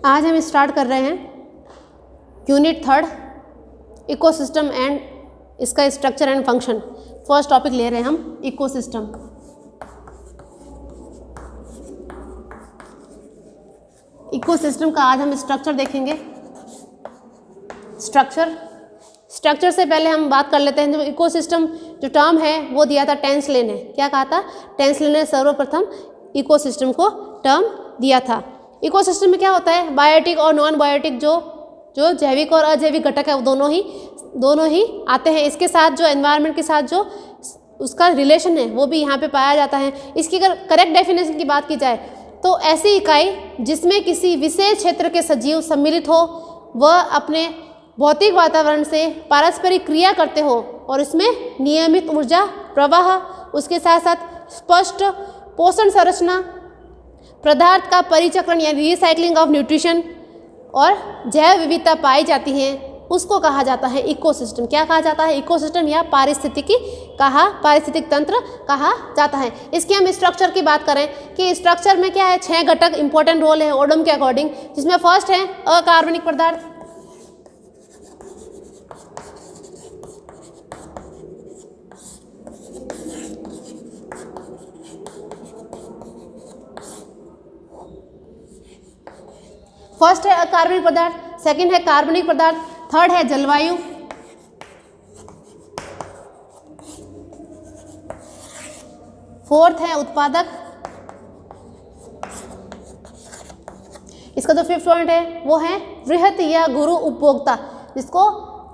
आज हम स्टार्ट कर रहे हैं यूनिट 3 इकोसिस्टम एंड इसका structure and function. First topic ले रहे हैं हम इकोसिस्टम। इकोसिस्टम का आज हम स्ट्रक्चर देखेंगे। स्ट्रक्चर से पहले हम बात कर लेते हैं। जो इकोसिस्टम जो टर्म है वो दिया था टेंसले ने। क्या कहा था? टेंसले ने सर्वप्रथम इकोसिस्टम को टर्म दिया था। इकोसिस्टम में क्या होता है? बायोटिक और नॉन बायोटिक जो जैविक और अजैविक घटक है वो दोनों ही आते हैं। इसके साथ जो एनवायरनमेंट के साथ जो उसका रिलेशन है वो भी यहाँ पे पाया जाता है। इसकी अगर करेक्ट डेफिनेशन की बात की जाए तो ऐसी इकाई जिसमें किसी विशेष क्षेत्र के सजीव सम्मिलित हो, वह अपने भौतिक वातावरण से पारस्परिक क्रिया करते हो और इसमें नियमित ऊर्जा प्रवाह, उसके साथ साथ स्पष्ट पोषण संरचना, पदार्थ का परिचक्रण यानी रिसाइकलिंग ऑफ न्यूट्रिशन और जैव विविधता पाई जाती है, उसको कहा जाता है इकोसिस्टम। क्या कहा जाता है? इकोसिस्टम या पारिस्थितिक तंत्र कहा जाता है। इसके हम स्ट्रक्चर की बात करें कि स्ट्रक्चर में क्या है? 6 घटक इंपॉर्टेंट रोल है ओडम के अकॉर्डिंग, जिसमें फर्स्ट है अकार्बनिक पदार्थ। फर्स्ट है अकार्बनिक पदार्थ, सेकंड है कार्बनिक पदार्थ, थर्ड है जलवायु, फोर्थ है उत्पादक। इसका जो फिफ्थ पॉइंट है वो है वृहत या गुरु उपभोक्ता, जिसको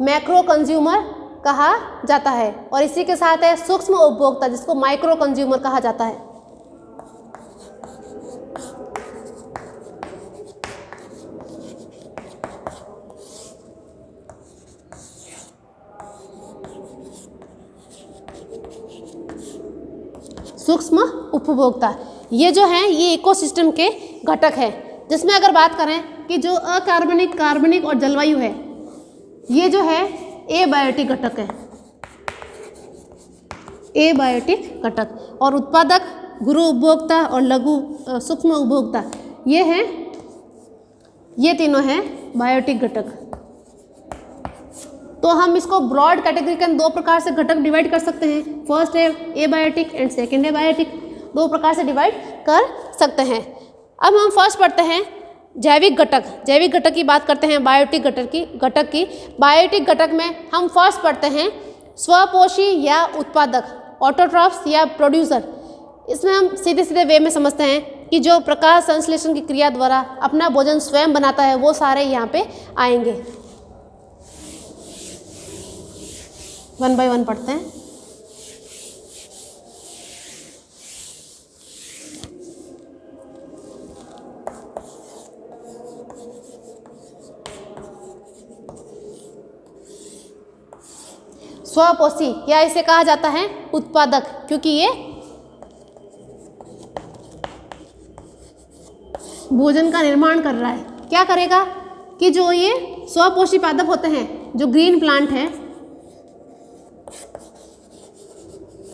मैक्रो कंज्यूमर कहा जाता है। और इसी के साथ है सूक्ष्म उपभोक्ता, जिसको माइक्रो कंज्यूमर कहा जाता है। सूक्ष्म उपभोक्ता ये जो हैं ये इकोसिस्टम के घटक है, जिसमें अगर बात करें कि जो अकार्बनिक, कार्बनिक और जलवायु है, ये जो है एबायोटिक घटक है, एबायोटिक घटक। और उत्पादक, गुरु उपभोक्ता और लघु सूक्ष्म उपभोक्ता ये तीनों हैं बायोटिक घटक। तो हम इसको ब्रॉड कैटेगरी के 2 प्रकार से घटक डिवाइड कर सकते हैं। फर्स्ट है एबायोटिक एंड सेकंड है बायोटिक। 2 प्रकार से डिवाइड कर सकते हैं। अब हम फर्स्ट पढ़ते हैं जैविक घटक। जैविक घटक की बात करते हैं बायोटिक घटक की। बायोटिक घटक में हम फर्स्ट पढ़ते हैं स्वपोषी या उत्पादक, ऑटोट्रॉफ्स या प्रोड्यूसर। इसमें हम सीधे सीधे वे में समझते हैं कि जो प्रकाश संश्लेषण की क्रिया द्वारा अपना भोजन स्वयं बनाता है वो सारे यहाँ पे आएंगे। 1 बाय 1 पढ़ते हैं। स्वपोषी या इसे कहा जाता है उत्पादक, क्योंकि ये भोजन का निर्माण कर रहा है। क्या करेगा कि जो ये स्वपोषी पादप होते हैं, जो ग्रीन प्लांट है,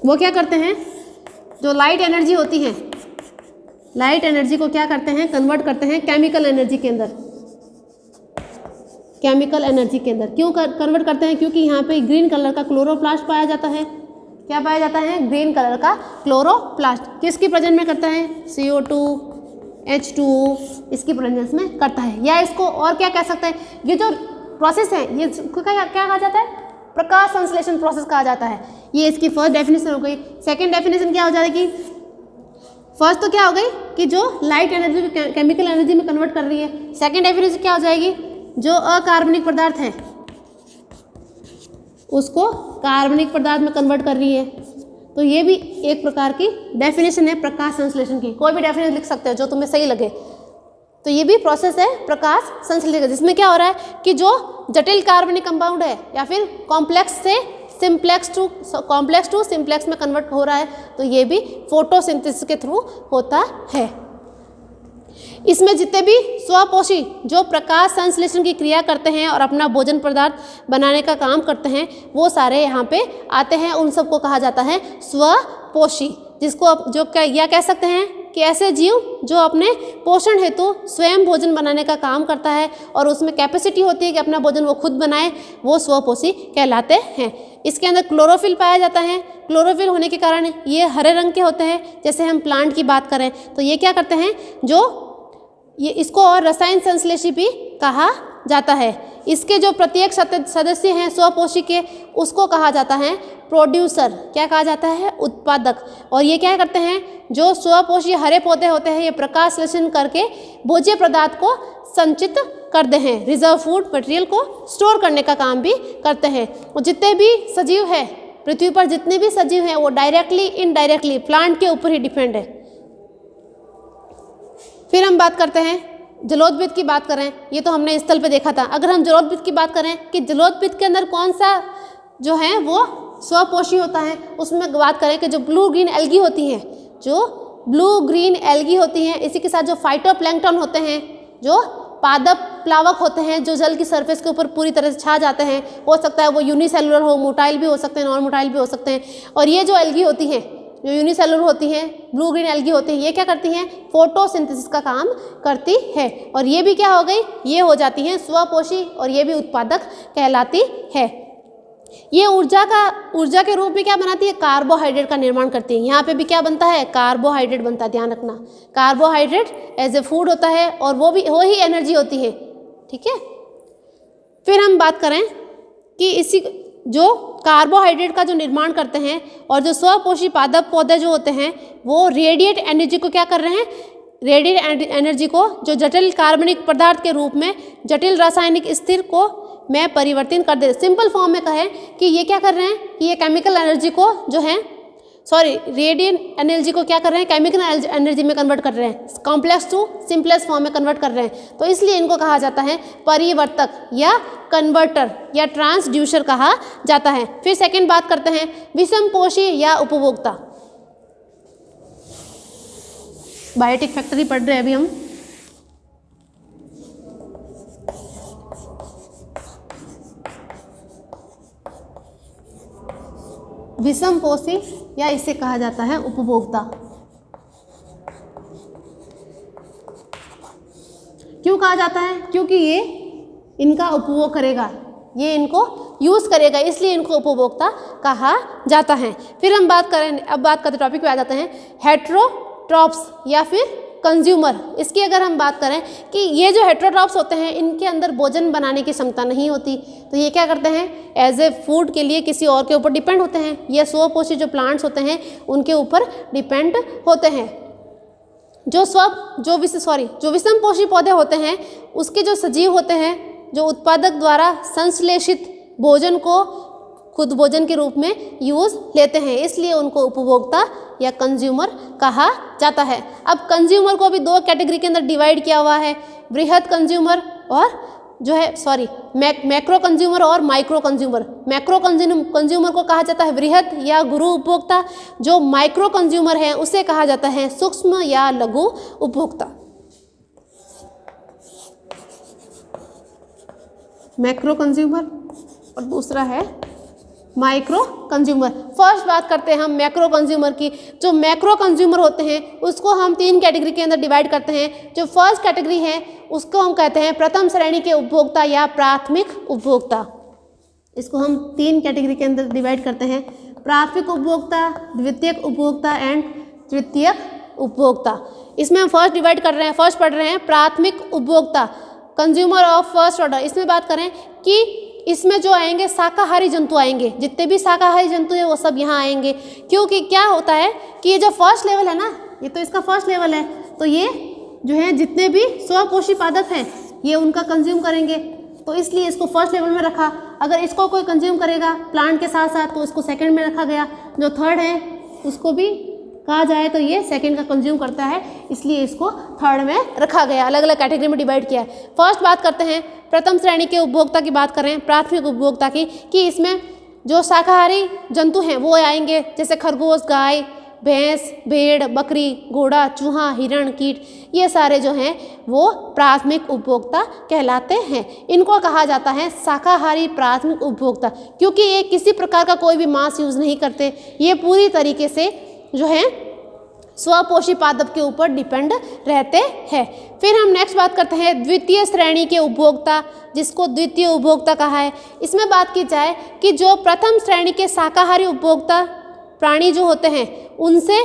वो क्या करते हैं? जो लाइट एनर्जी होती है, लाइट एनर्जी को क्या करते हैं? कन्वर्ट करते हैं केमिकल एनर्जी के अंदर। केमिकल एनर्जी के अंदर क्यों कन्वर्ट करते हैं? क्योंकि यहाँ पे ग्रीन कलर का क्लोरोप्लास्ट पाया जाता है। क्या पाया जाता है? ग्रीन कलर का क्लोरोप्लास्ट। किसकी प्रेजेंस में करता है? CO2, H2O इसकी प्रेजेंस में करता है। या इसको और क्या कह सकते हैं? ये जो प्रोसेस है ये क्या कहा जाता है? प्रकाश संश्लेषण प्रोसेस कहा जाता है। ये इसकी फर्स्ट डेफिनेशन हो गई। सेकंड डेफिनेशन क्या हो जाएगी? फर्स्ट तो क्या हो गई कि जो लाइट एनर्जी को केमिकल एनर्जी में कन्वर्ट कर रही है। सेकंड डेफिनेशन क्या हो जाएगी? जो अकार्बनिक पदार्थ है उसको कार्बनिक पदार्थ में कन्वर्ट कर रही है। तो ये भी एक प्रकार की डेफिनेशन है प्रकाश संश्लेषण की। कोई भी डेफिनेशन लिख सकते हो जो तुम्हें सही लगे। तो ये भी प्रोसेस है प्रकाश संश्लेषण, जिसमें क्या हो रहा है कि जो जटिल कार्बनिक कंपाउंड है या फिर कॉम्प्लेक्स से कॉम्प्लेक्स टू सिंप्लेक्स में कन्वर्ट हो रहा है। तो ये भी फोटोसिंथेसिस के थ्रू होता है। इसमें जितने भी स्वपोषी जो प्रकाश संश्लेषण की क्रिया करते हैं और अपना भोजन पदार्थ बनाने का काम करते हैं वो सारे यहाँ पे आते हैं। उन सबको कहा जाता है स्वपोषी, जिसको जो क्या कह सकते हैं कि ऐसे जीव जो अपने पोषण हेतु स्वयं भोजन बनाने का काम करता है और उसमें कैपेसिटी होती है कि अपना भोजन वो खुद बनाए, वो स्वपोषी कहलाते हैं। इसके अंदर क्लोरोफिल पाया जाता है। क्लोरोफिल होने के कारण ये हरे रंग के होते हैं। जैसे हम प्लांट की बात करें तो ये क्या करते हैं, जो ये इसको और रसायन संश्लेषी भी कहा जाता है। इसके जो प्रत्येक सदस्य हैं स्वपोषी के, उसको कहा जाता है प्रोड्यूसर। क्या कहा जाता है? उत्पादक। और ये क्या करते हैं, जो स्वपोषी हरे पौधे होते हैं, ये प्रकाश संश्लेषण करके भोज्य पदार्थ को संचित करते हैं, रिजर्व फूड मटेरियल को स्टोर करने का काम भी करते हैं। और जितने भी सजीव हैं पृथ्वी पर, जितने भी सजीव हैं वो डायरेक्टली इनडायरेक्टली प्लांट के ऊपर ही डिपेंड है। फिर हम बात करते हैं जलोदबिद की बात करें, ये तो हमने स्थल पे देखा था। अगर हम जलोदबिद की बात करें कि जलोदबिद के अंदर कौन सा जो है वो स्वपोषी होता है, उसमें बात करें कि जो ब्लू ग्रीन एल्गी होती हैं, जो ब्लू ग्रीन एल्गी होती हैं, इसी के साथ जो फाइटोप्लैंक्टन होते हैं, जो पादप प्लावक होते हैं, जो जल की सरफेस के ऊपर पूरी तरह से छा जाते हैं। हो सकता है वो यूनिसेलुलर हो, मोटाइल भी हो सकते हैं, नॉन मोटाइल भी हो सकते हैं। और ये जो एल्गी होती हैं, जो यूनिसेलुलर होती हैं, ब्लू ग्रीन एल्गी होती हैं, ये क्या करती हैं? फोटोसिंथेसिस का काम करती है। और ये भी क्या हो गई? ये हो जाती हैं स्वपोषी और ये भी उत्पादक कहलाती है। ये ऊर्जा के रूप में क्या बनाती है? कार्बोहाइड्रेट का निर्माण करती है। यहाँ पे भी क्या बनता है? कार्बोहाइड्रेट बनता है। ध्यान रखना, कार्बोहाइड्रेट एज ए फूड होता है और वो ही एनर्जी होती है। ठीक है। फिर हम बात करें कि इसी जो कार्बोहाइड्रेट का जो निर्माण करते हैं और जो स्वपोषी पादप पौधे जो होते हैं, वो रेडिएट एनर्जी को क्या कर रहे हैं? रेडिएट एनर्जी को जो जटिल कार्बनिक पदार्थ के रूप में जटिल रासायनिक स्थिर को में परिवर्तन कर दे। सिंपल फॉर्म में कहें कि ये क्या कर रहे हैं कि ये केमिकल एनर्जी को जो है रेडिएंट एनर्जी को क्या कर रहे हैं? केमिकल एनर्जी में कन्वर्ट कर रहे हैं, कॉम्प्लेक्स टू सिंपलेक्स फॉर्म में कन्वर्ट कर रहे हैं। तो इसलिए इनको कहा जाता है परिवर्तक या कन्वर्टर या ट्रांसड्यूसर कहा जाता है। फिर सेकंड बात करते हैं विषमपोषी या उपभोक्ता। बायोटिक फैक्ट्री पढ़ रहे हैं अभी हम। विषमपोषी या इसे कहा जाता है उपभोक्ता। क्यों कहा जाता है? क्योंकि ये इनका उपभोग करेगा, ये इनको यूज़ करेगा, इसलिए इनको उपभोक्ता कहा जाता है। फिर हम बात करें, अब बात करते टॉपिक पे आ जाते हैं हेटेरोट्रॉप्स या फिर कंज्यूमर। इसकी अगर हम बात करें कि ये जो हेटेरोट्रॉप्स होते हैं, इनके अंदर भोजन बनाने की क्षमता नहीं होती, तो ये क्या करते हैं? एज ए फूड के लिए किसी और के ऊपर डिपेंड होते हैं। ये स्वपोषी जो प्लांट्स होते हैं उनके ऊपर डिपेंड होते हैं। जो विषमपोषी पौधे होते हैं, उसके जो सजीव होते हैं, जो उत्पादक द्वारा संश्लेषित भोजन को खुद भोजन के रूप में यूज़ लेते हैं, इसलिए उनको उपभोक्ता या कंज्यूमर कहा जाता है। अब कंज्यूमर को भी दो कैटेगरी के अंदर डिवाइड किया हुआ है, बृहद कंज्यूमर और जो है मैक्रो कंज्यूमर और माइक्रो कंज्यूमर। मैक्रो कंज्यूमर को कहा जाता है बृहद या गुरु उपभोक्ता। जो माइक्रो कंज्यूमर है उसे कहा जाता है सूक्ष्म या लघु उपभोक्ता। मैक्रो कंज्यूमर और दूसरा है माइक्रो कंज्यूमर। फर्स्ट बात करते हैं हम मैक्रो कंज्यूमर की। जो मैक्रो कंज्यूमर होते हैं उसको हम तीन कैटेगरी के अंदर डिवाइड करते हैं। जो फर्स्ट कैटेगरी है उसको हम कहते हैं प्रथम श्रेणी के उपभोक्ता या प्राथमिक उपभोक्ता। इसको हम तीन कैटेगरी के अंदर डिवाइड करते हैं, प्राथमिक उपभोक्ता, द्वितीयक उपभोक्ता एंड तृतीयक उपभोक्ता। इसमें हम फर्स्ट डिवाइड कर रहे हैं, फर्स्ट पढ़ रहे हैं प्राथमिक उपभोक्ता, कंज्यूमर ऑफ फर्स्ट ऑर्डर। इसमें बात करें कि इसमें जो आएंगे शाकाहारी जंतु आएंगे, जितने भी शाकाहारी जंतु हैं वो सब यहाँ आएंगे। क्योंकि क्या होता है कि ये जो फर्स्ट लेवल है ना, ये तो इसका फर्स्ट लेवल है, तो ये जो है जितने भी स्वपोषी पादप हैं ये उनका कंज्यूम करेंगे, तो इसलिए इसको फर्स्ट लेवल में रखा। अगर इसको कोई कंज्यूम करेगा प्लांट के साथ साथ तो इसको सेकंड में रखा गया। जो थर्ड है उसको भी कहा जाए तो ये सेकंड का कंज्यूम करता है, इसलिए इसको थर्ड में रखा गया, अलग अलग कैटेगरी में डिवाइड किया है। फर्स्ट बात करते हैं प्रथम श्रेणी के उपभोक्ता की बात करें, प्राथमिक उपभोक्ता की, कि इसमें जो शाकाहारी जंतु हैं वो आएंगे, जैसे खरगोश, गाय, भैंस, भेड़, बकरी, घोड़ा, चूहा, हिरण, कीट, ये सारे जो हैं वो प्राथमिक उपभोक्ता कहलाते हैं। इनको कहा जाता है शाकाहारी प्राथमिक उपभोक्ता, क्योंकि ये किसी प्रकार का कोई भी मांस यूज़ नहीं करते, ये पूरी तरीके से जो है स्वपोषी पादप के ऊपर डिपेंड रहते हैं। फिर हम नेक्स्ट बात करते हैं द्वितीय श्रेणी के उपभोक्ता, जिसको द्वितीय उपभोक्ता कहा है। इसमें बात की जाए कि जो प्रथम श्रेणी के शाकाहारी उपभोक्ता प्राणी जो होते हैं उनसे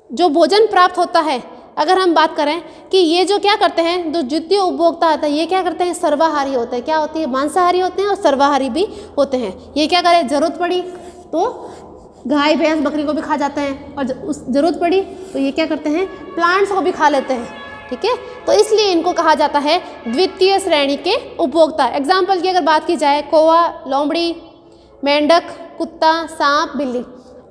जो भोजन प्राप्त होता है, अगर हम बात करें कि ये जो क्या करते हैं, जो द्वितीय उपभोक्ता होता है ये क्या करते हैं, सर्वाहारी होते हैं। क्या होती है, मांसाहारी होते हैं और सर्वाहारी भी होते हैं। ये क्या करें, जरूरत पड़ी तो गाय भैंस बकरी को भी खा जाते हैं, और उस जरूरत पड़ी तो ये क्या करते हैं, प्लांट्स को भी खा लेते हैं। ठीक है, तो इसलिए इनको कहा जाता है द्वितीय श्रेणी के उपभोक्ता। एग्जाम्पल की अगर बात की जाए, कौवा, लोमड़ी, मेंढक, कुत्ता, सांप, बिल्ली।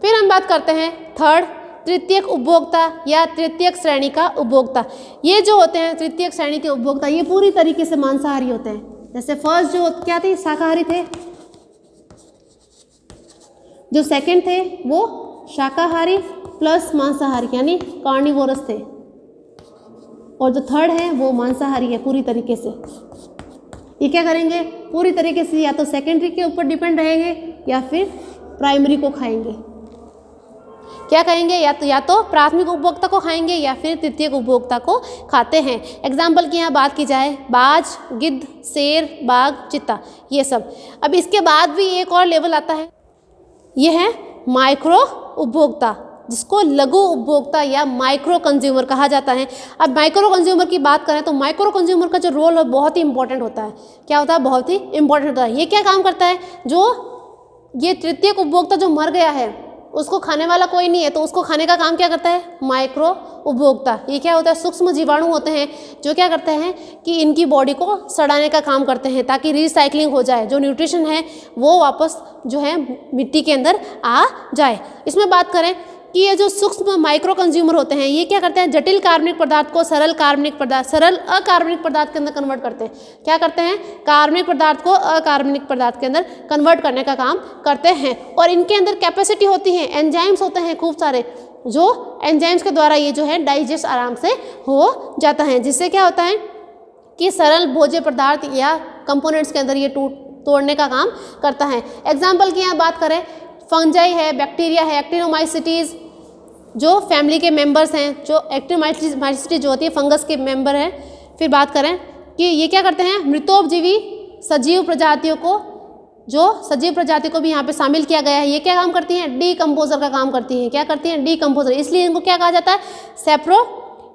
फिर हम बात करते हैं थर्ड, तृतीयक उपभोक्ता या तृतीयक श्रेणी का उपभोक्ता। ये जो होते हैं तृतीयक श्रेणी के उपभोक्ता, ये पूरी तरीके से मांसाहारी होते हैं। जैसे फर्स्ट जो क्या थे, शाकाहारी थे, जो सेकंड थे वो शाकाहारी प्लस मांसाहारी यानी कार्निवोरस थे, और जो थर्ड है वो मांसाहारी है पूरी तरीके से। ये क्या करेंगे, पूरी तरीके से या तो सेकेंडरी के ऊपर डिपेंड रहेंगे या फिर प्राइमरी को खाएंगे। क्या कहेंगे, या तो प्राथमिक उपभोक्ता को खाएंगे या फिर तृतीयक उपभोक्ता को खाते हैं। एग्जाम्पल की यहाँ बात की जाए, बाज, गिद्ध, शेर, बाघ, चीता, ये सब। अब इसके बाद भी एक और लेवल आता है, ये है माइक्रो उपभोक्ता, जिसको लघु उपभोक्ता या माइक्रो कंज्यूमर कहा जाता है। अब माइक्रो कंज्यूमर की बात करें तो माइक्रो कंज्यूमर का जो रोल है बहुत ही इंपॉर्टेंट होता है। क्या होता है, बहुत ही इंपॉर्टेंट होता है। ये क्या काम करता है, जो ये तृतीयक उपभोक्ता जो मर गया है उसको खाने वाला कोई नहीं है, तो उसको खाने का काम क्या करता है, माइक्रो उपभोक्ता। ये क्या होता है, सूक्ष्म जीवाणु होते हैं जो क्या करते हैं कि इनकी बॉडी को सड़ाने का काम करते हैं ताकि रिसाइकलिंग हो जाए, जो न्यूट्रिशन है वो वापस जो है मिट्टी के अंदर आ जाए। इसमें बात करें कि ये जो सूक्ष्म माइक्रो कंज्यूमर होते हैं ये क्या करते हैं, जटिल कार्बनिक पदार्थ को सरल अकार्बनिक पदार्थ के अंदर कन्वर्ट करते हैं। क्या करते हैं, कार्बनिक पदार्थ को अकार्बनिक पदार्थ के अंदर कन्वर्ट करने का काम करते हैं। और इनके अंदर कैपेसिटी होती है, एंजाइम्स होते हैं खूब सारे, जो एंजाइम्स के द्वारा ये जो है डाइजेस्ट आराम से हो जाता है, जिससे क्या होता है कि सरल भोज्य पदार्थ या कंपोनेंट्स के अंदर ये तोड़ने का काम करता है। एग्जाम्पल की यहाँ बात करें, फंजाई है, बैक्टीरिया है, एक्टिनोमाइसिटीज़ जो फैमिली के मेंबर्स हैं, जो एक्टिनोमाइसिटी जो होती है फंगस के मेंबर हैं। फिर बात करें कि ये क्या करते हैं, मृतोपजीवी सजीव प्रजातियों को, जो सजीव प्रजाति को भी यहाँ पे शामिल किया गया है, ये क्या काम करती हैं, डीकम्पोजर का काम करती हैं। क्या करती हैं, डीकम्पोजर। इसलिए इनको क्या कहा जाता है,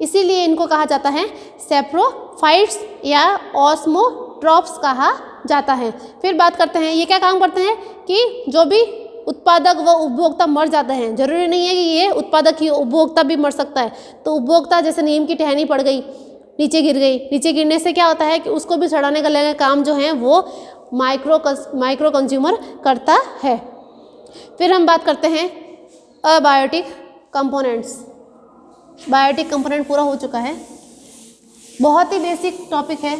इसीलिए इनको कहा जाता है सैप्रोफाइट्स या ऑस्मोट्रॉप्स कहा जाता है। फिर बात करते हैं, ये क्या काम करते हैं कि जो भी उत्पादक व उपभोक्ता मर जाते हैं, जरूरी नहीं है कि ये उत्पादक ही, उपभोक्ता भी मर सकता है। तो उपभोक्ता जैसे नीम की टहनी पड़ गई, नीचे गिर गई, नीचे गिरने से क्या होता है कि उसको भी सड़ाने का काम जो है वो माइक्रो कंज्यूमर करता है। फिर हम बात करते हैं अबायोटिक कंपोनेंट्स। बायोटिक कंपोनेंट पूरा हो चुका है, बहुत ही बेसिक टॉपिक है,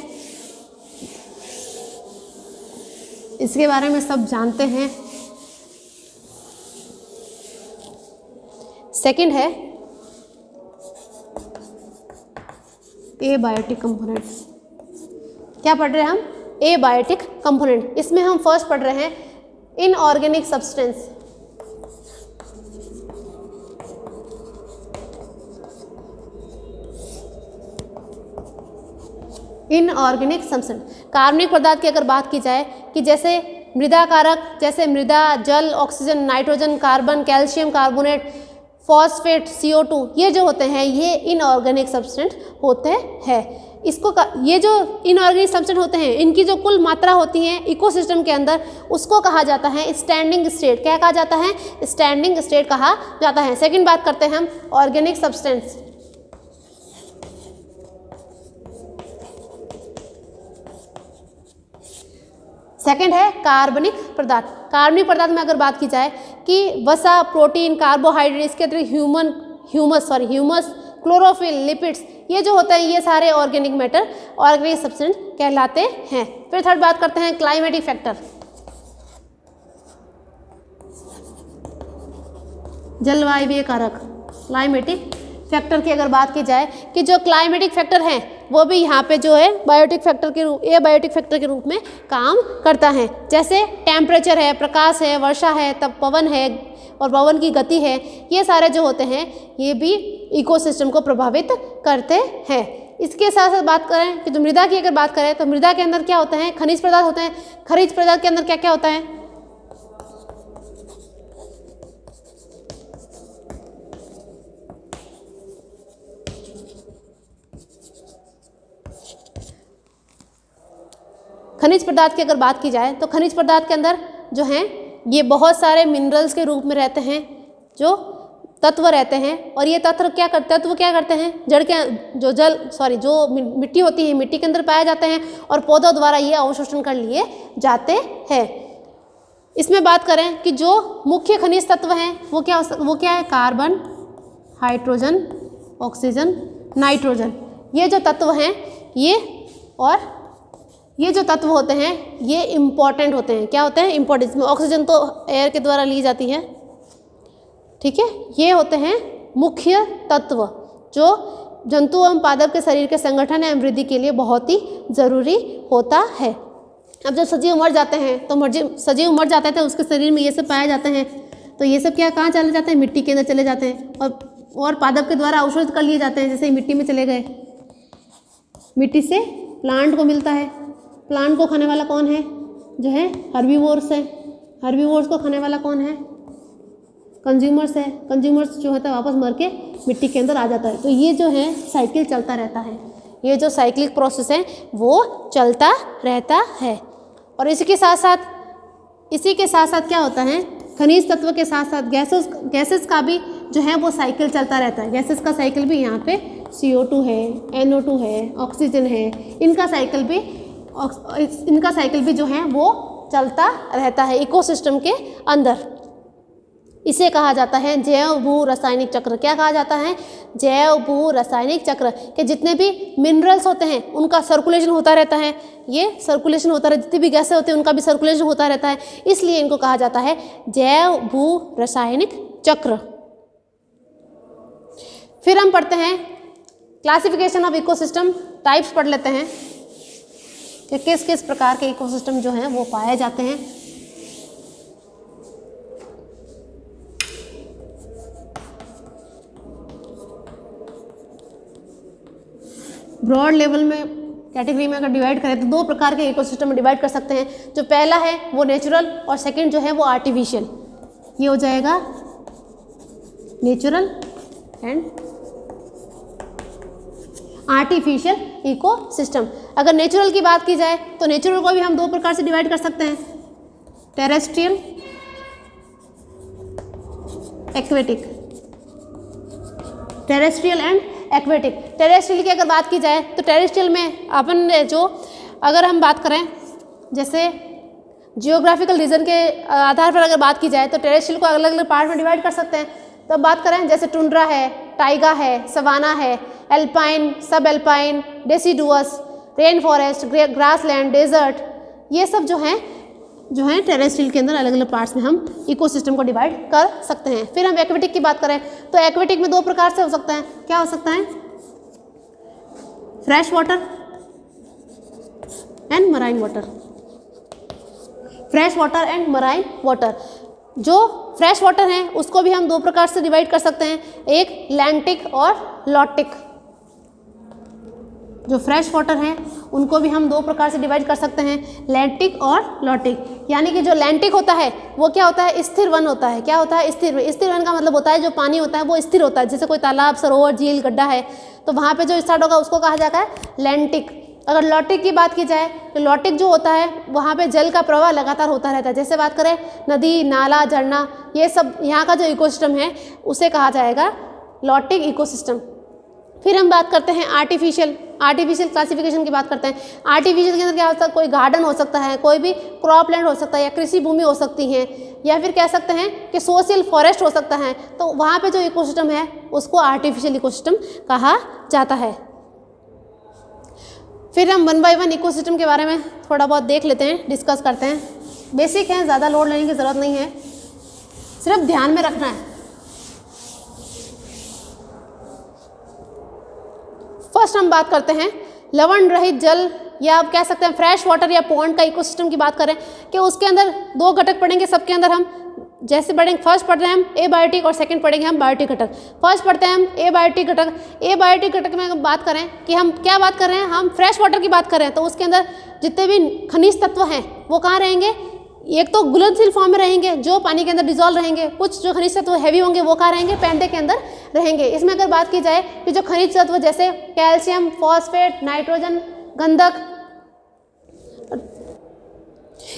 इसके बारे में सब जानते हैं। सेकंड है एबायोटिक कंपोनेंट। क्या पढ़ रहे हैं हम, एबायोटिक कंपोनेंट। इसमें हम फर्स्ट पढ़ रहे हैं इनऑर्गेनिक सब्सटेंस। इनऑर्गेनिक सब्सटेंस, कार्बनिक पदार्थ की अगर बात की जाए कि जैसे मृदा कारक, जैसे मृदा, जल, oxygen, nitrogen, carbon, calcium carbonate, phosphate, CO2, ये जो होते हैं ये इनऑर्गेनिक सब्सटेंस होते हैं। ये जो इनऑर्गेनिक सब्सटेंस होते हैं इनकी जो कुल मात्रा होती है इकोसिस्टम के अंदर, उसको कहा जाता है स्टैंडिंग स्टेट। क्या कहा जाता है, स्टैंडिंग स्टेट कहा जाता है। सेकंड बात करते हैं हम ऑर्गेनिक सब्सटेंस। सेकंड है कार्बनिक पदार्थ। कार्बनिक पदार्थ में अगर बात की जाए कि वसा, प्रोटीन, कार्बोहाइड्रेट, इसके अतिरिक्त ह्यूमस, क्लोरोफिल, लिपिड्स, ये जो होते हैं ये सारे ऑर्गेनिक मैटर, ऑर्गेनिक सब्सटेंस कहलाते हैं। फिर थर्ड बात करते हैं क्लाइमेटिक फैक्टर। जलवायु कारक, क्लाइमेटिक फैक्टर की अगर बात की जाए कि जो क्लाइमेटिक फैक्टर है वो भी यहाँ पे जो है एबायोटिक फैक्टर के रूप में काम करता है। जैसे टेम्परेचर है, प्रकाश है, वर्षा है, तब पवन है, और पवन की गति है, ये सारे जो होते हैं ये भी इकोसिस्टम को प्रभावित करते हैं। इसके साथ साथ बात करें कि जो मृदा की अगर बात करें तो मृदा के अंदर क्या होता है, खनिज पदार्थ होते हैं। खनिज पदार्थ के अंदर क्या क्या होता है, खनिज पदार्थ की अगर बात की जाए तो खनिज पदार्थ के अंदर जो हैं ये बहुत सारे मिनरल्स के रूप में रहते हैं, जो तत्व रहते हैं। और ये तत्व क्या करते हैं, जड़ के जो मिट्टी होती है, मिट्टी के अंदर पाए जाते हैं और पौधों द्वारा ये अवशोषण कर लिए जाते हैं। इसमें बात करें कि जो मुख्य खनिज तत्व हैं वो क्या है, कार्बन, हाइड्रोजन, ऑक्सीजन, नाइट्रोजन। ये जो तत्व हैं ये जो तत्व होते हैं ये इम्पॉर्टेंट होते हैं। क्या होते हैं, इम्पॉर्टेंट। इसमें ऑक्सीजन तो एयर के द्वारा ली जाती है, ठीक है। ये होते हैं मुख्य तत्व जो जंतु एवं पादप के शरीर के संगठन एवं वृद्धि के लिए बहुत ही ज़रूरी होता है। अब जब सजीव मर जाते हैं तो सजीव मर जाते थे, उसके शरीर में ये सब पाए जाते हैं, तो ये सब कहाँ चले जाते हैं, मिट्टी के अंदर चले जाते हैं और पादप के द्वारा अवशोषित कर लिए जाते हैं। जैसे मिट्टी में चले गए, मिट्टी से प्लांट को मिलता है। प्लांट को खाने वाला कौन है, जो है हर्बीवोर्स है। हर्बीवोर्स को खाने वाला कौन है, कंज्यूमर्स है। कंज्यूमर्स जो होता है वापस मर के मिट्टी के अंदर आ जाता है। तो ये जो है साइकिल चलता रहता है, ये जो साइक्लिक प्रोसेस है वो चलता रहता है। और इसी के साथ साथ क्या होता है, खनिज तत्व के साथ साथ गैसेस का भी जो है वो साइकिल चलता रहता है। गैसेस का साइकिल भी यहाँ पे CO2 है, NO2 है, ऑक्सीजन है, इनका साइकिल भी जो है वो चलता रहता है इकोसिस्टम के अंदर। इसे कहा जाता है जैव भू रासायनिक चक्र। क्या कहा जाता है, जैव भू रासायनिक चक्र। के जितने भी मिनरल्स होते हैं उनका सर्कुलेशन होता रहता है, ये सर्कुलेशन होता रहता है। जितनी भी गैसें होती हैं उनका भी सर्कुलेशन होता रहता है, इसलिए इनको कहा जाता है जैव भू रासायनिक चक्र। फिर हम पढ़ते हैं क्लासिफिकेशन ऑफ इकोसिस्टम, टाइप्स पढ़ लेते हैं कि किस किस प्रकार के इकोसिस्टम जो हैं वो पाए जाते हैं। ब्रॉड लेवल में कैटेगरी में अगर डिवाइड करें तो 2 प्रकार के इकोसिस्टम में डिवाइड कर सकते हैं। जो पहला है वो नेचुरल और सेकंड जो है वो आर्टिफिशियल। ये हो जाएगा नेचुरल एंड आर्टिफिशियल इकोसिस्टम। अगर नेचुरल की बात की जाए तो नेचुरल को भी हम 2 प्रकार से डिवाइड कर सकते हैं, terrestrial, aquatic. Terrestrial and aquatic. Terrestrial की अगर बात की जाए तो टेरेस्ट्रियल में अपन जो अगर हम बात करें जैसे जियोग्राफिकल रीजन के आधार पर अगर बात की जाए तो टेरेस्ट्रियल को अलग अलग पार्ट में डिवाइड कर सकते हैं। तो बात करें जैसे टुंड्रा है, टाइगा है, सवाना है, alpine, subalpine, deciduous, rain forest, grassland, desert, ये सब जो हैं टेरेस्ट्रियल के अंदर अलग अलग पार्ट्स में हम इकोसिस्टम को डिवाइड कर सकते हैं। फिर हम एक्वेटिक की बात करें तो एक्वेटिक में 2 प्रकार से हो सकता है। क्या हो सकता है, fresh water and marine water. Fresh water and marine water. जो फ्रेश वाटर हैं उसको भी हम 2 प्रकार से डिवाइड कर सकते हैं, एक लैंटिक और लॉटिक। जो फ्रेश वाटर हैं उनको भी हम 2 प्रकार से डिवाइड कर सकते हैं, लैंटिक और लॉटिक। यानी कि जो लैंटिक होता है वो क्या होता है, स्थिर वन होता है। क्या होता है, स्थिर वन का मतलब होता है जो पानी होता है वो स्थिर होता है। जैसे कोई तालाब, सरोवर, झील, गड्ढा है तो वहाँ पे जो स्टार्ट होगा उसको कहा जाता है लैंटिक। अगर लॉटिक की बात की जाए तो लॉटिक जो होता है वहाँ पे जल का प्रवाह लगातार होता रहता है। जैसे बात करें नदी, नाला, झरना, ये सब यहाँ का जो इकोसिस्टम है उसे कहा जाएगा लॉटिक इकोसिस्टम। फिर हम बात करते हैं आर्टिफिशियल क्लासिफिकेशन की बात करते हैं। आर्टिफिशियल के अंदर क्या होता है, कोई गार्डन हो सकता है, कोई भी क्रॉप लैंड हो सकता है या कृषि भूमि हो सकती है, या फिर कह सकते हैं कि सोशल फॉरेस्ट हो सकता है। तो वहाँ पे जो इकोसिस्टम है उसको आर्टिफिशियल इकोसिस्टम कहा जाता है। फिर हम 1 बाय 1 इकोसिस्टम के बारे में थोड़ा बहुत देख लेते हैं, डिस्कस करते हैं। बेसिक है, ज़्यादा लोड लेने की ज़रूरत नहीं है, सिर्फ ध्यान में रखना है। फर्स्ट हम बात करते हैं लवण रहित जल, या आप कह सकते हैं फ्रेश वाटर या पॉन्ड का इकोसिस्टम की बात करें कि उसके अंदर 2 घटक पड़ेंगे। सबके अंदर हम जैसे पढ़ेंगे, फर्स्ट पढ़ रहे हैं हम एबायोटिक और सेकंड पढ़ेंगे हम बायोटिक घटक। फर्स्ट पढ़ते हैं हम एबायोटिक घटक। एबायोटिक घटक में अगर बात करें कि हम क्या बात कर रहे हैं, हम फ्रेश वाटर की बात कर रहे हैं, तो उसके अंदर जितने भी खनिज तत्व हैं वो कहाँ रहेंगे, एक तो घुलनशील फॉर्म में रहेंगे जो पानी के अंदर डिजोल्व रहेंगे, कुछ जो खनिज तत्व हैवी होंगे वो कहाँ रहेंगे, पेंदे के अंदर रहेंगे। इसमें अगर बात की जाए कि जो खनिज तत्व जैसे कैल्शियम, फॉस्फेट, नाइट्रोजन, गंधक,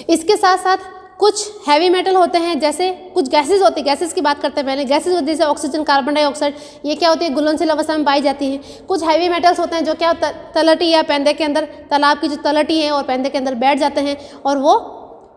इसके साथ साथ कुछ हैवी मेटल होते हैं, जैसे कुछ गैसेस होती है, गैसेस की बात करते हैं पहले। गैसेस होती है जैसे ऑक्सीजन, कार्बन डाइऑक्साइड, ये क्या होती है, घुलनशील अवस्था में पाई जाती हैं। कुछ हैवी मेटल्स होते हैं जो क्या तलहटी या पेंदे के अंदर, तालाब की जो तलहटी है और पेंदे के अंदर बैठ जाते हैं और वो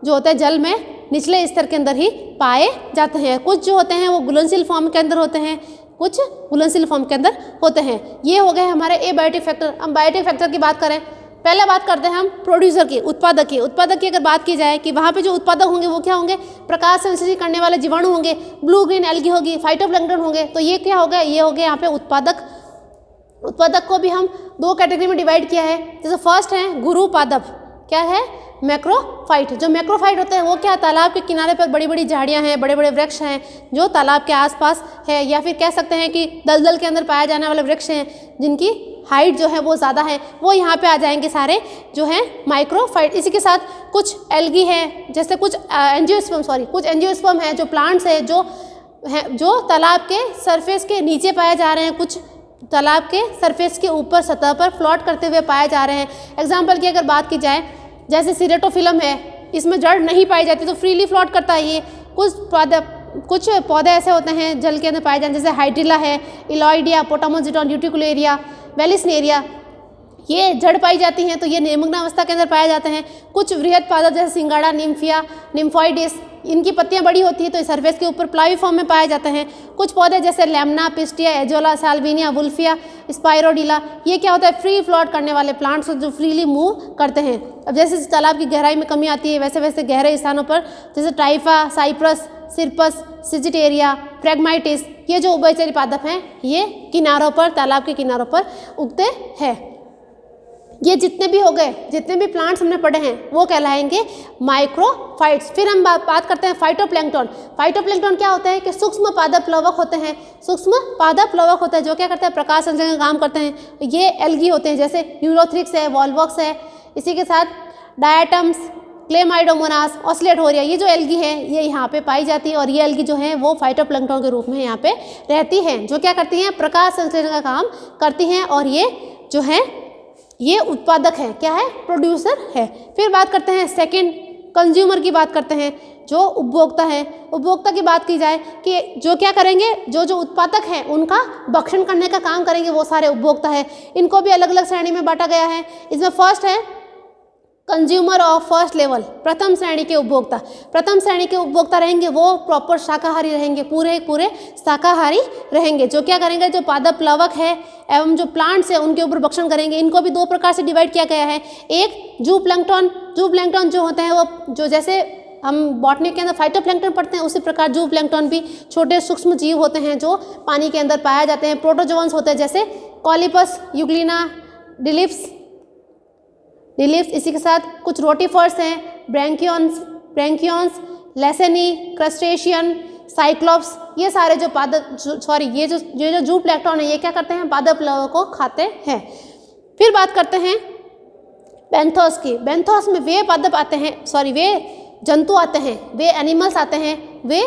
जो होता है जल में निचले स्तर के अंदर ही पाए जाते हैं। कुछ जो होते हैं वो घुलनशील फॉर्म के अंदर होते हैं, कुछ घुलनशील फॉर्म के अंदर होते हैं। ये हो गए हमारे एबायोटिक फैक्टर। हम बायोटिक फैक्टर की बात करें, पहले बात करते हैं हम प्रोड्यूसर की, उत्पादक की। उत्पादक की अगर बात की जाए कि वहाँ पे जो उत्पादक होंगे वो क्या होंगे, प्रकाश संश्लेषण करने वाले जीवाणु होंगे, ब्लू ग्रीन एल्गी होगी, फाइटोप्लैंक्टन होंगे। तो ये क्या हो गया, ये हो गया यहाँ पे उत्पादक। उत्पादक को भी हम दो कैटेगरी में डिवाइड किया है। जैसे फर्स्ट है गुरु पादप, क्या है, मैक्रोफाइट। जो मैक्रोफाइट होते हैं वो क्या, तालाब के किनारे पर बड़ी बड़ी झाड़ियाँ हैं, बड़े बड़े वृक्ष हैं जो तालाब के आसपास है, या फिर कह सकते हैं कि दलदल के अंदर पाए जाने वाले वृक्ष हैं जिनकी हाइट जो है वो ज़्यादा है, वो यहाँ पे आ जाएंगे सारे जो हैं माइक्रोफाइट। इसी के साथ कुछ एल्गी है, जैसे कुछ एंजियोस्पर्म है, जो प्लांट्स है जो तालाब के सरफेस के नीचे पाए जा रहे हैं, कुछ तालाब के सरफेस के ऊपर सतह पर फ्लोट करते हुए पाए जा रहे हैं। एग्जाम्पल की अगर बात की जाए, जैसे सिरेटोफिलम है, इसमें जड़ नहीं पाई जाती तो फ्रीली फ्लोट करता है ये। कुछ पौधे ऐसे होते हैं जल के अंदर पाए जाते हैं, जैसे हाइड्रिला है, इलॉइडिया, पोटामोजिटॉन, यूटिकुलेरिया, वेलिसनेरिया, ये जड़ पाई जाती हैं तो ये निमग्न अवस्था के अंदर पाए जाते हैं। कुछ वृहद पादप जैसे सिंगाड़ा, निम्फिया, निम्फोइडिस, इनकी पत्तियां बड़ी होती है तो इस सरफेस के ऊपर प्लावी फॉर्म में पाए जाते हैं। कुछ पौधे जैसे Lemna, Pistia, Azolla, Salvinia, Wolffia, Spirodela, ये क्या होता है, फ्री फ्लोट करने वाले प्लांट्स जो फ्रीली मूव करते हैं। अब जैसे तालाब की गहराई में कमी आती है वैसे वैसे गहरे स्थानों पर जैसे टाइफा, साइप्रस, सिरपस, सिजिटेरिया, फ्रेगमाइटिस, ये जो उभयचरी पादप हैं ये किनारों पर, तालाब के किनारों पर उगते हैं। ये जितने भी हो गए, जितने भी प्लांट्स हमने पढ़े हैं वो कहलाएंगे माइक्रोफाइट्स। फिर हम बात करते हैं फाइटोप्लैंक्टन। फाइटोप्लैंक्टन क्या होता है कि सूक्ष्म पादप प्लवक होते हैं। सूक्ष्म पादप प्लवक होता है जो क्या करते हैं, प्रकाश संश्लेषण का काम करते हैं। ये एल्गी होते हैं जैसे यूरोथ्रिक्स है, वॉल्वॉक्स है, इसी के साथ डायटम्स, क्लेमाइडोमोनास, ऑस्लेटोरिया, ये जो एल्गी है ये यहाँ पे पाई जाती है और ये एल्गी जो है वो फाइटोप्लैंक्टन के रूप में यहाँ पे रहती हैं, जो क्या करती हैं, प्रकाश संश्लेषण का काम करती हैं। और ये जो है ये उत्पादक है, क्या है, प्रोड्यूसर है। फिर बात करते हैं सेकंड, कंज्यूमर की बात करते हैं, जो उपभोक्ता है। उपभोक्ता की बात की जाए कि जो क्या करेंगे, जो उत्पादक हैं उनका भक्षण करने का काम करेंगे वो सारे उपभोक्ता है। इनको भी अलग अलग श्रेणी में बांटा गया है। इसमें फर्स्ट है कंज्यूमर ऑफ फर्स्ट लेवल, प्रथम श्रेणी के उपभोक्ता। प्रथम श्रेणी के उपभोक्ता रहेंगे वो प्रॉपर शाकाहारी रहेंगे, पूरे शाकाहारी रहेंगे, जो क्या करेंगे, जो पादप प्लवक है एवं जो प्लांट्स है उनके ऊपर भक्षण करेंगे। इनको भी दो प्रकार से डिवाइड किया गया है। एक जूप्लैंक्टन जो होते हैं वो जो जैसे हम बॉटनी के अंदर फाइटोप्लैंक्टन पढ़ते हैं उसी प्रकार जूप्लैंक्टन भी छोटे सूक्ष्म जीव होते हैं जो पानी के अंदर पाए जाते हैं। प्रोटोजोअन्स होते हैं जैसे कॉलिपस, यूग्लिना, डिलिप्स, इसी के साथ कुछ रोटीफर्स हैं, ब्रैंकियॉन्स, लेसेनी, क्रस्टेशियन, साइक्लोप्स, ये सारे जो ये जो जूप्लैंक्टन है ये क्या करते हैं, पादप प्लवक को खाते हैं। फिर बात करते हैं बेंथोस की। बेंथोस में वे पादप आते हैं, वे जंतु आते हैं, वे एनिमल्स आते हैं, वे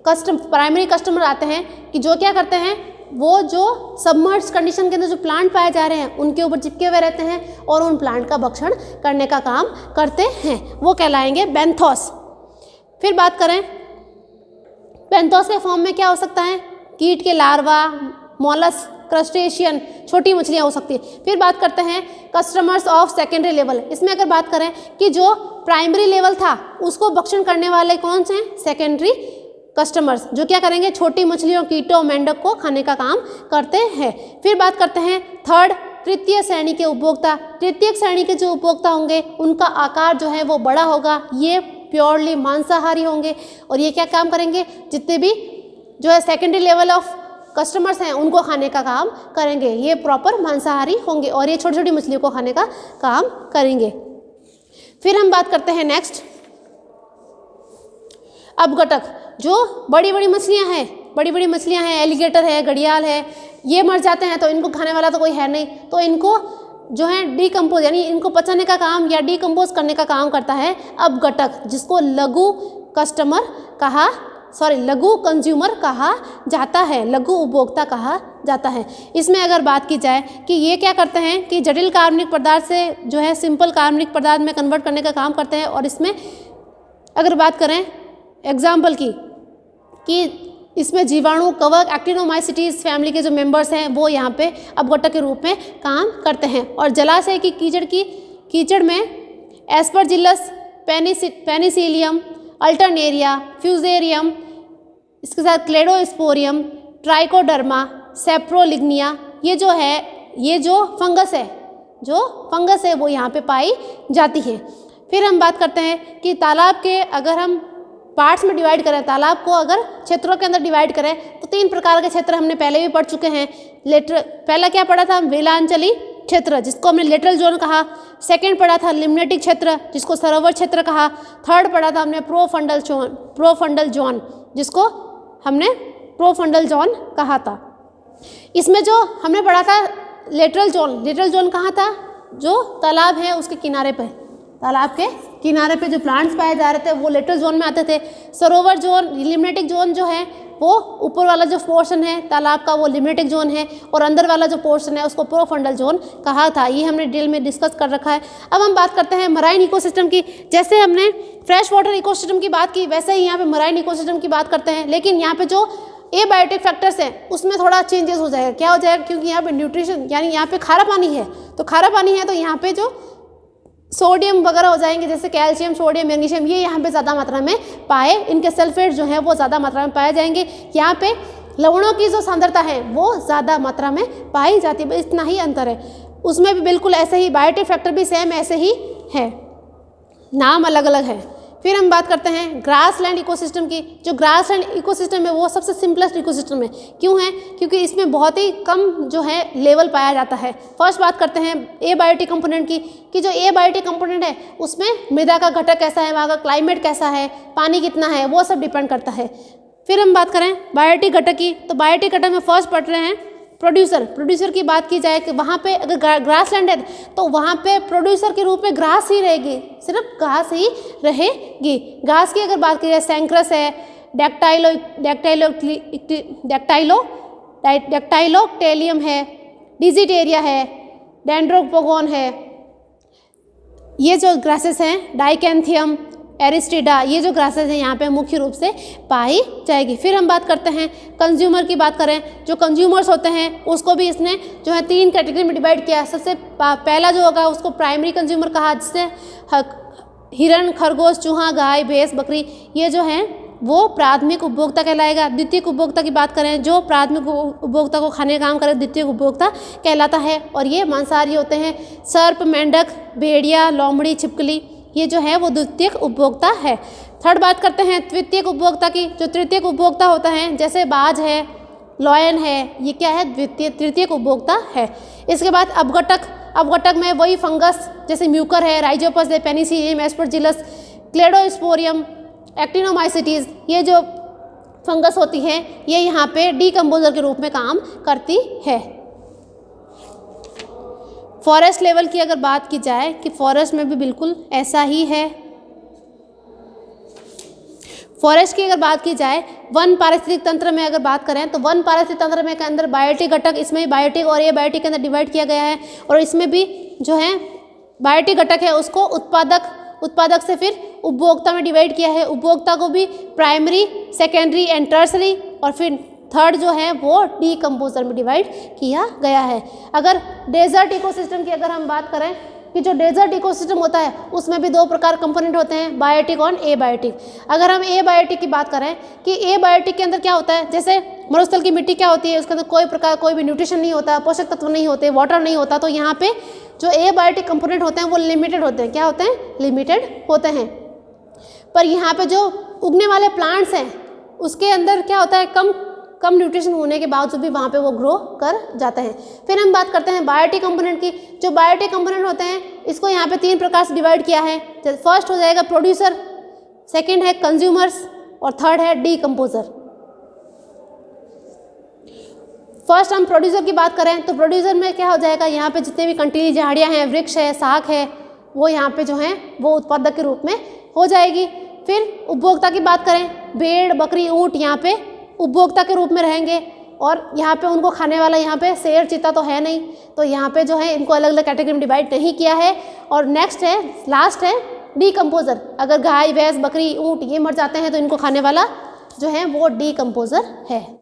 प्राइमरी कस्टमर आते हैं कि जो क्या करते हैं, वो जो सबमर्ज कंडीशन के अंदर जो प्लांट पाए जा रहे हैं उनके ऊपर चिपके हुए रहते हैं और उन प्लांट का भक्षण करने का काम करते हैं, वो कहलाएंगे बेंथोस। फिर बात करें बेंथोस के फॉर्म में क्या हो सकता है, कीट के लार्वा, मॉलस, क्रस्टेशियन, छोटी मछलियाँ हो सकती है। फिर बात करते हैं कस्टमर्स ऑफ सेकेंडरी लेवल। इसमें अगर बात करें कि जो प्राइमरी लेवल था उसको भक्षण करने वाले कौन से हैं, सेकेंडरी कस्टमर्स, जो क्या करेंगे, छोटी मछलियों, कीटों, मेंढक को खाने का काम करते हैं। फिर बात करते हैं थर्ड, तृतीय श्रेणी के उपभोक्ता। तृतीय श्रेणी के जो उपभोक्ता होंगे उनका आकार जो है वो बड़ा होगा, ये प्योरली मांसाहारी होंगे और ये क्या काम करेंगे, जितने भी जो है सेकेंडरी लेवल ऑफ कस्टमर्स हैं उनको खाने का काम करेंगे, ये प्रॉपर मांसाहारी होंगे और ये छोटी छोटी मछलियों को खाने का काम करेंगे। फिर हम बात करते हैं नेक्स्ट अपघटक। जो बड़ी बड़ी मछलियाँ हैं, एलिगेटर है, घड़ियाल है, ये मर जाते हैं तो इनको खाने वाला तो कोई है नहीं, तो इनको जो है डीकम्पोज यानी इनको पचाने का काम या डीकम्पोज करने का काम करता है अपघटक, जिसको लघु कंज्यूमर कहा जाता है, लघु उपभोक्ता कहा जाता है। इसमें अगर बात की जाए कि ये क्या करते हैं कि जटिल कार्बनिक पदार्थ से जो है सिंपल कार्बनिक पदार्थ में कन्वर्ट करने का काम करते हैं। और इसमें अगर बात करें एग्जाम्पल की कि इसमें जीवाणु, कवक, एक्टिनोमाइसिटीज फैमिली के जो मेंबर्स हैं वो यहाँ पे अपघटक के रूप में काम करते हैं। और जलाशय की कीचड़ में एस्परजिलस, पेनिसिलियम, अल्टरनेरिया, फ्यूजेरियम, इसके साथ क्लेडोस्पोरियम, ट्राइकोडर्मा, सेप्रोलिग्निया, ये जो फंगस है वो यहाँ पे पाई जाती है। फिर हम बात करते हैं कि तालाब के अगर हम पार्ट्स में डिवाइड करें, तालाब को अगर क्षेत्रों के अंदर डिवाइड करें तो 3 प्रकार के क्षेत्र हमने पहले भी पढ़ चुके हैं। पहला क्या पढ़ा था, वेलांचली क्षेत्र जिसको हमने लेटरल जोन कहा। सेकंड पढ़ा था लिम्नेटिक क्षेत्र जिसको सरोवर क्षेत्र कहा। थर्ड पढ़ा था हमने प्रोफंडल जोन जिसको हमने प्रोफंडल जोन कहा था। इसमें जो हमने पढ़ा था लेटरल जोन कहाँ था, जो तालाब है उसके किनारे पे, तालाब के किनारे पे जो प्लांट्स पाए जा रहे थे वो लेटरल जोन में आते थे। सरोवर जोन, लिम्नेटिक जोन जो है वो ऊपर वाला जो पोर्शन है तालाब का वो लिम्नेटिक जोन है, और अंदर वाला जो पोर्शन है उसको प्रोफंडल जोन कहा था। ये हमने डिटेल में डिस्कस कर रखा है। अब हम बात करते हैं मराइन इकोसिस्टम की। जैसे हमने फ्रेश वाटर इकोसिस्टम की बात की वैसे ही यहाँ पे मराइन इकोसिस्टम की बात करते हैं, लेकिन यहाँ पे जो एबायोटिक फैक्टर्स हैं उसमें थोड़ा चेंजेस हो जाएगा। क्या हो जाएगा, क्योंकि यहाँ पे न्यूट्रिशन यानी यहाँ पे खारा पानी है, तो खारा पानी है तो यहाँ पे जो सोडियम वगैरह हो जाएंगे जैसे कैल्शियम, सोडियम, मैग्नीशियम, ये यहाँ पे ज़्यादा मात्रा में पाए, इनके सल्फेट जो है वो ज़्यादा मात्रा में पाए जाएंगे। यहाँ पे लवणों की जो सांद्रता है वो ज़्यादा मात्रा में पाई जाती है, इतना ही अंतर है। उसमें भी बिल्कुल ऐसे ही बायोटिक फैक्टर भी सेम ऐसे ही है, नाम अलग अलग है। फिर हम बात करते हैं ग्रासलैंड इकोसिस्टम की। जो ग्रासलैंड इकोसिस्टम है वो सबसे सिंपलेस्ट इकोसिस्टम है। क्यों है, क्योंकि इसमें बहुत ही कम जो है लेवल पाया जाता है। फर्स्ट बात करते हैं एबायोटिक कंपोनेंट की, कि जो एबायोटिक कंपोनेंट है उसमें मृदा का घटक कैसा है, वहाँ का क्लाइमेट कैसा है, पानी कितना है, वो सब डिपेंड करता है। फिर हम बात करें बायोटिक घटक की, तो बायोटिक घटक में फर्स्ट पढ़ रहे हैं प्रोड्यूसर की बात की जाए कि वहाँ पे अगर ग्रासलैंड है तो वहाँ पे प्रोड्यूसर के रूप में घास ही रहेगी, सिर्फ घास ही रहेगी। घास की अगर बात की जाए सैंक्रस है, डेक्टाइलोक्टेलियम है, डिजिटेरिया है, डेंड्रोपोगोन है, ये जो ग्रासेस हैं डाइकेंथियम, एरिस्टिडा, ये जो ग्रासेस हैं यहाँ पे मुख्य रूप से पाई जाएगी। फिर हम बात करते हैं कंज्यूमर की। बात करें जो कंज्यूमर्स होते हैं उसको भी इसने जो है 3 कैटेगरी में डिवाइड किया। सबसे पहला जो होगा उसको प्राइमरी कंज्यूमर कहा, जिससे हिरण, खरगोश, चूहा, गाय, भैंस, बकरी, ये जो है वो प्राथमिक उपभोक्ता कहलाएगा। द्वितीयक उपभोक्ता की बात करें, जो प्राथमिक उपभोक्ता को खाने का काम करे द्वितीयक उपभोक्ता कहलाता है, और ये मांसाहारी होते हैं। सर्प, मेंढक, भेड़िया, लोमड़ी, छिपकली, ये जो है वो द्वितीयक उपभोक्ता है। थर्ड बात करते हैं तृतीयक उपभोक्ता की। जो तृतीयक उपभोक्ता होता है जैसे बाज है, लॉयन है, ये क्या है, तृतीयक उपभोक्ता है। इसके बाद अपघटक में वही फंगस जैसे म्यूकर है, राइजोपस है, पेनिसिलियम, एस्परजिलस, क्लेडोस्पोरियम, एक्टिनोमाइसिटीज, ये जो फंगस होती है ये यहाँ पे डीकम्पोजर के रूप में काम करती है। फॉरेस्ट लेवल की अगर बात की जाए कि फॉरेस्ट में भी बिल्कुल ऐसा ही है। फॉरेस्ट की अगर बात की जाए, वन पारिस्थितिक तंत्र में अगर बात करें तो वन पारिस्थितिक तंत्र में के अंदर बायोटिक घटक, इसमें बायोटिक और एबायोटिक के अंदर डिवाइड किया गया है। और इसमें भी जो है बायोटिक घटक है उसको उत्पादक से फिर उपभोक्ता में डिवाइड किया है। उपभोक्ता को भी प्राइमरी, सेकेंडरी एंड टर्सरी, और फिर थर्ड जो है वो डीकम्पोजर में डिवाइड किया गया है। अगर डेजर्ट इकोसिस्टम की अगर हम बात करें कि जो डेजर्ट इकोसिस्टम होता है उसमें भी 2 प्रकार कंपोनेंट होते हैं, बायोटिक और एबायोटिक। अगर हम एबायोटिक की बात करें कि एबायोटिक के अंदर क्या होता है, जैसे मरुस्थल की मिट्टी क्या होती है, उसके अंदर कोई भी न्यूट्रिशन नहीं होता, पोषक तत्व नहीं होते, वाटर नहीं होता, तो यहाँ पे जो एबायोटिक कंपोनेंट होते हैं वो लिमिटेड होते हैं। क्या होते हैं, लिमिटेड होते हैं। पर यहाँ पे जो उगने वाले प्लांट्स हैं उसके अंदर क्या होता है, कम न्यूट्रिशन होने के बावजूद भी वहाँ पे वो ग्रो कर जाते हैं। फिर हम बात करते हैं बायोटिक कंपोनेंट की। जो बायोटिक कंपोनेंट होते हैं इसको यहाँ पे 3 प्रकार से डिवाइड किया है। फर्स्ट हो जाएगा प्रोड्यूसर, सेकंड है कंज्यूमर्स, और थर्ड है डीकम्पोजर। फर्स्ट हम प्रोड्यूसर की बात करें तो प्रोड्यूसर में क्या हो जाएगा, यहाँ पे जितने भी कंटीली झाड़ियाँ हैं, वृक्ष है, शाख है, वो यहाँ पे जो हैं वो उत्पादक के रूप में हो जाएगी। फिर उपभोक्ता की बात करें, भेड़, बकरी, ऊँट यहाँ पे उपभोक्ता के रूप में रहेंगे और यहाँ पे उनको खाने वाला यहाँ पे शेर, चीता तो है नहीं, तो यहाँ पे जो है इनको अलग अलग कैटेगरी में डिवाइड नहीं किया है। और नेक्स्ट है, लास्ट है डीकम्पोजर। अगर गाय, भैंस, बकरी, ऊँट ये मर जाते हैं तो इनको खाने वाला जो है वो डीकम्पोजर है।